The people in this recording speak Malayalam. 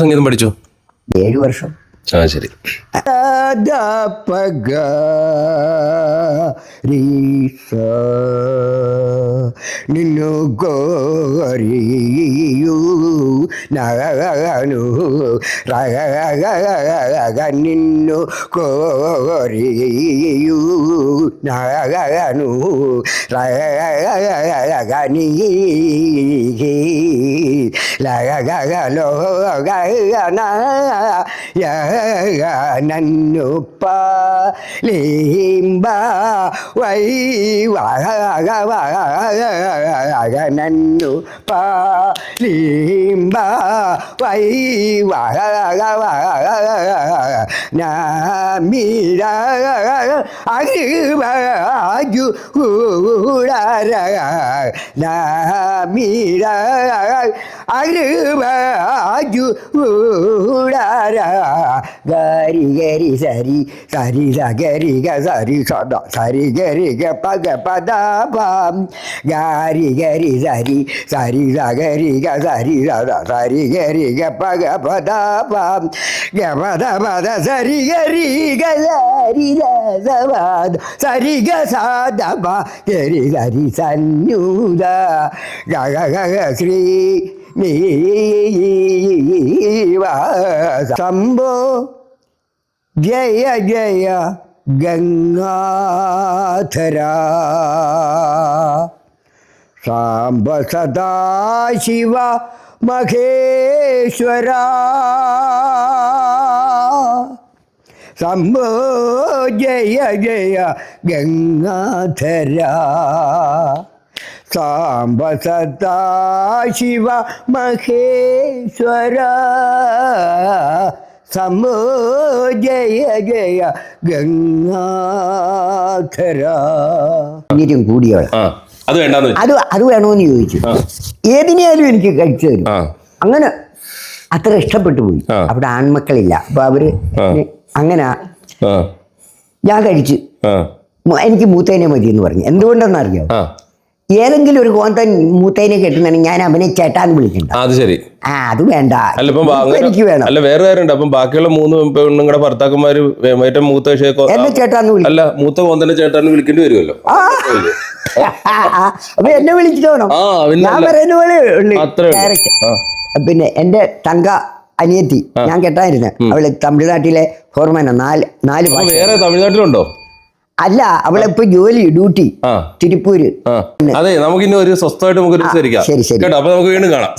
സംഗീതം പഠിച്ചു? 7 വർഷം. ശരി. നിന്നു കോരിയൂ നഗനു നിന്നു കോരിയൂ നഗനു നീ ലഗലോ ഗന നന്നു പാലിംബ വൈ നന്നു പാലിംബ വൈ നമീര അരിവാജു നമീര അരിവാജു ഗരി ഗരി സരി സരി സരി ഗ സരി സദ സരി ഗരി ഗ പഗ പദ പം ഗരി ഗരി സരി സരി സരി ഗ സരി സദ സരി ഗരി ഗ പഗ പദ പം ഗ പദ പദ സരി ഗരി ഗ സരി സദ സരി ഗ സദ പ ഗരി സരി സന്നൂദ ഗ ഗ ഗ ശ്രീ ശംഭോ ജയ ജയ ഗംഗാധര സാംബ സദാശിവ മഹേശ്വര ശംഭോ ജയ ജയ ഗംഗാധര സാംബ സദാശിവ മഹേശ്വര സമോ ജയ ജയ ഗംഗാധര. കൂടിയാണ് അത് വേണോന്ന് ചോദിച്ചു. ഏതിനായാലും എനിക്ക് കഴിച്ചു തരും. അങ്ങനെ അത്ര ഇഷ്ടപ്പെട്ടു പോയി. അവിടെ ആൺമക്കളില്ല. അപ്പൊ അവര് അങ്ങനെ ഞാൻ കഴിച്ചു. എനിക്ക് മൂത്തേനെ മതി എന്ന് പറഞ്ഞു. എന്തുകൊണ്ടെന്നറിയോ? ഏതെങ്കിലും ഒരു കോന്തൻ മൂത്തേനെ കെട്ടുന്നെങ്കിൽ ഞാൻ അവനെ ചേട്ടാന്ന് വിളിക്കണ്ട. അത് ശരി. അത് വേണ്ട, എനിക്ക് വേണം. അല്ല, വേറെ കാര്യമുണ്ട്. അപ്പം ബാക്കിയുള്ള 3 പെണ്ണുങ്ങളുടെ ഭർത്താക്കന്മാര് ഏറ്റവും മൂത്ത എന്നെ ചേട്ടാന്ന് വിളിക്കും. അല്ല, മൂത്ത കോന്തനെ ചേട്ടാന്ന് വിളിക്കേണ്ടി വരുമല്ലോ. അപ്പൊ എന്നെ വിളിച്ചിട്ടോ? ഞാൻ പറയുന്ന പോലെ. പിന്നെ എന്റെ തങ്ക അനിയത്തി ഞാൻ കേട്ടായിരുന്നു. അവള് തമിഴ്നാട്ടിലെ ഫോർമാനാ. 4 വേറെ തമിഴ്നാട്ടിലുണ്ടോ? അല്ല, അവളെ ഇപ്പൊ ജോലി ഡ്യൂട്ടി തിരുപ്പൂര്. അതെ, നമുക്ക് ഇനി ഒരു സ്വസ്ഥമായിട്ട് നമുക്ക് ശരി ശരി. അപ്പൊ നമുക്ക് വീണ്ടും കാണാം.